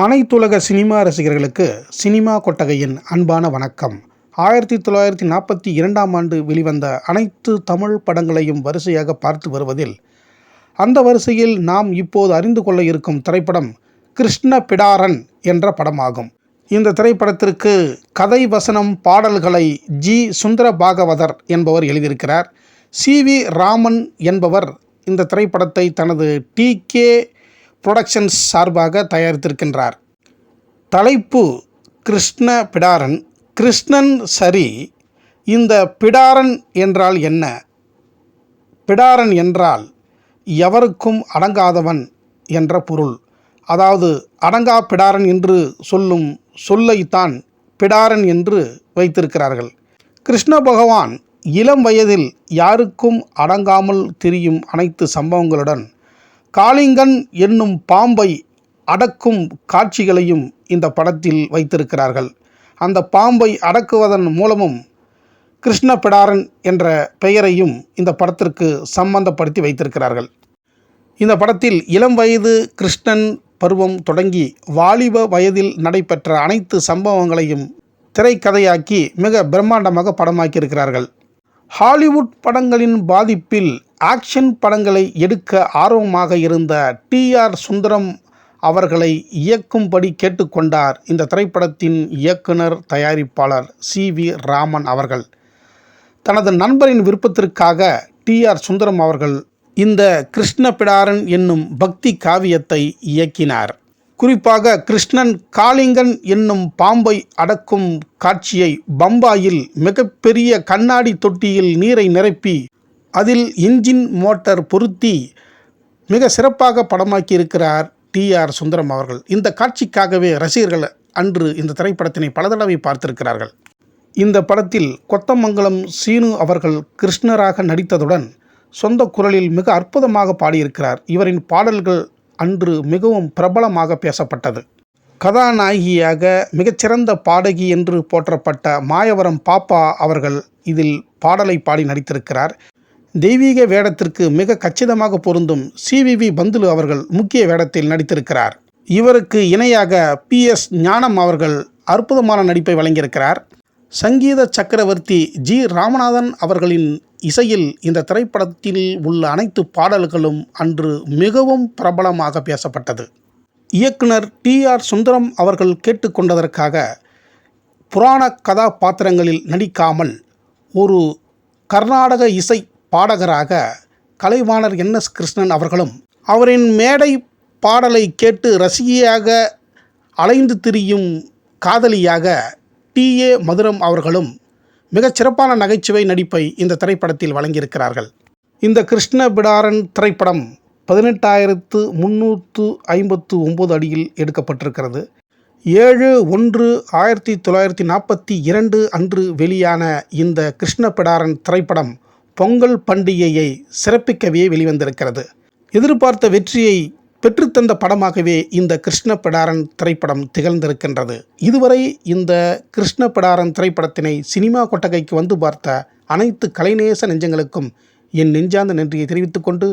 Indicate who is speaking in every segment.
Speaker 1: அனைத்துலக சினிமா ரசிகர்களுக்கு சினிமா கொட்டகையின் அன்பான வணக்கம். 1942ஆம் ஆண்டு வெளிவந்த அனைத்து தமிழ் படங்களையும் வரிசையாக பார்த்து வருவதில் அந்த வரிசையில் நாம் இப்போது அறிந்து கொள்ள இருக்கும் திரைப்படம் கிருஷ்ண பிடாரன் என்ற படமாகும். இந்த திரைப்படத்திற்கு கதை, வசனம், பாடல்களை ஜி. சுந்தர பாகவதர் என்பவர் எழுதியிருக்கிறார். சி.வி. ராமன் என்பவர் இந்த திரைப்படத்தை தனது டி.கே. புரொடக்ஷன்ஸ் சார்பாக தயாரித்திருக்கின்றார். தலைப்பு கிருஷ்ண பிடாரன். கிருஷ்ணன் சரி, இந்த பிடாரன் என்றால் என்ன? பிடாரன் என்றால் எவருக்கும் அடங்காதவன் என்ற பொருள். அதாவது அடங்கா பிடாரன் என்று சொல்லும் சொல்லைத்தான் பிடாரன் என்று வைத்திருக்கிறார்கள். கிருஷ்ண பகவான் இளம் வயதில் யாருக்கும் அடங்காமல் திரியும் அனைத்து சம்பவங்களுடன் காளிங்கன் என்னும் பாம்பை அடக்கும் காட்சிகளையும் இந்த படத்தில் வைத்திருக்கிறார்கள். அந்த பாம்பை அடக்குவதன் மூலமும் கிருஷ்ண பிடாரன் என்ற பெயரையும் இந்த படத்திற்கு சம்பந்தப்படுத்தி வைத்திருக்கிறார்கள். இந்த படத்தில் இளம் வயது கிருஷ்ணன் பருவம் தொடங்கி வாலிப வயதில் நடைபெற்ற அனைத்து சம்பவங்களையும் திரைக்கதையாக்கி மிக பிரம்மாண்டமாக படமாக்கியிருக்கிறார்கள். ஹாலிவுட் படங்களின் பாதிப்பில் ஆக்ஷன் படங்களை எடுக்க ஆர்வமாக இருந்த டி.ஆர். சுந்தரம் அவர்களை இயக்கும்படி கேட்டுக்கொண்டார் இந்த திரைப்படத்தின் இயக்குனர் தயாரிப்பாளர் சி.வி. ராமன் அவர்கள். தனது நண்பரின் விருப்பத்திற்காக டி.ஆர். சுந்தரம் அவர்கள் இந்த கிருஷ்ண பிடாரன் என்னும் பக்தி காவியத்தை இயக்கினார். குறிப்பாக கிருஷ்ணன் காளிங்கன் என்னும் பாம்பை அடக்கும் காட்சியை பம்பாயில் மிகப்பெரிய கண்ணாடி தொட்டியில் நீரை நிரப்பி அதில் இன்ஜின் மோட்டார் பொருத்தி மிக சிறப்பாக படமாக்கியிருக்கிறார் டி.ஆர். சுந்தரம் அவர்கள். இந்த காட்சிக்காகவே ரசிகர்கள் அன்று இந்த திரைப்படத்தினை பல தடவை பார்த்திருக்கிறார்கள். இந்த படத்தில் கொத்தமங்கலம் சீனு அவர்கள் கிருஷ்ணராக நடித்ததுடன் சொந்த குரலில் மிக அற்புதமாக பாடியிருக்கிறார். இவரின் பாடல்கள் அன்று மிகவும் பிரபலமாக பேசப்பட்டது. கதாநாயகியாக மிகச்சிறந்த பாடகி என்று போற்றப்பட்ட மாயவரம் பாப்பா அவர்கள் இதில் பாடலை பாடி நடித்திருக்கிறார். தெய்வீக வேடத்திற்கு மிக கச்சிதமாக பொருந்தும் சி.வி. பந்துலு அவர்கள் முக்கிய வேடத்தில் நடித்திருக்கிறார். இவருக்கு இணையாக பி.எஸ். ஞானம் அவர்கள் அற்புதமான நடிப்பை வழங்கியிருக்கிறார். சங்கீத சக்கரவர்த்தி ஜி. ராமநாதன் அவர்களின் இசையில் இந்த திரைப்படத்தில் உள்ள அனைத்து பாடல்களும் அன்று மிகவும் பிரபலமாக பேசப்பட்டது. இயக்குனர் டி.ஆர். சுந்தரம் அவர்கள் கேட்டுக்கொண்டதற்காக புராண கதாபாத்திரங்களில் நடிக்காமல் ஒரு கர்நாடக இசை பாடகராக கலைவாணர் என்.எஸ். கிருஷ்ணன் அவர்களும் அவரின் மேடை பாடலை கேட்டு ரசிகையாக அலைந்து திரியும் காதலியாக டி.ஏ. மதுரம் அவர்களும் மிகச் சிறப்பான நகைச்சுவை நடிப்பை இந்த திரைப்படத்தில் வழங்கியிருக்கிறார்கள். இந்த கிருஷ்ண பிடாரன் திரைப்படம் 18,359 அடியில் எடுக்கப்பட்டிருக்கிறது. 7/1/1942 அன்று வெளியான இந்த கிருஷ்ண பிடாரன் திரைப்படம் பொங்கல் பண்டிகையை சிறப்பிக்கவே வெளிவந்திருக்கிறது. எதிர்பார்த்த வெற்றியை பெற்றுத்தந்த படமாகவே இந்த கிருஷ்ண பிடாரன் திரைப்படம் திகழ்ந்திருக்கின்றது. இதுவரை இந்த கிருஷ்ண பிடாரன் திரைப்படத்தினை சினிமா கொட்டகைக்கு வந்து பார்த்த அனைத்து கலைநேச நெஞ்சங்களுக்கும் என் நெஞ்சார்ந்த நன்றியை தெரிவித்துக்கொண்டு,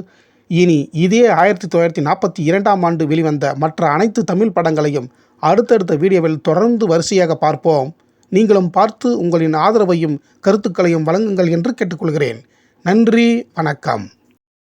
Speaker 1: இனி இதே 1942ஆம் ஆண்டு வெளிவந்த மற்ற அனைத்து தமிழ் படங்களையும் அடுத்தடுத்த வீடியோவில் தொடர்ந்து வரிசையாக பார்ப்போம். நீங்களும் பார்த்து உங்களின் ஆதரவையும் கருத்துக்களையும் வழங்குங்கள் என்று கேட்டுக்கொள்கிறேன். நன்றி, வணக்கம்.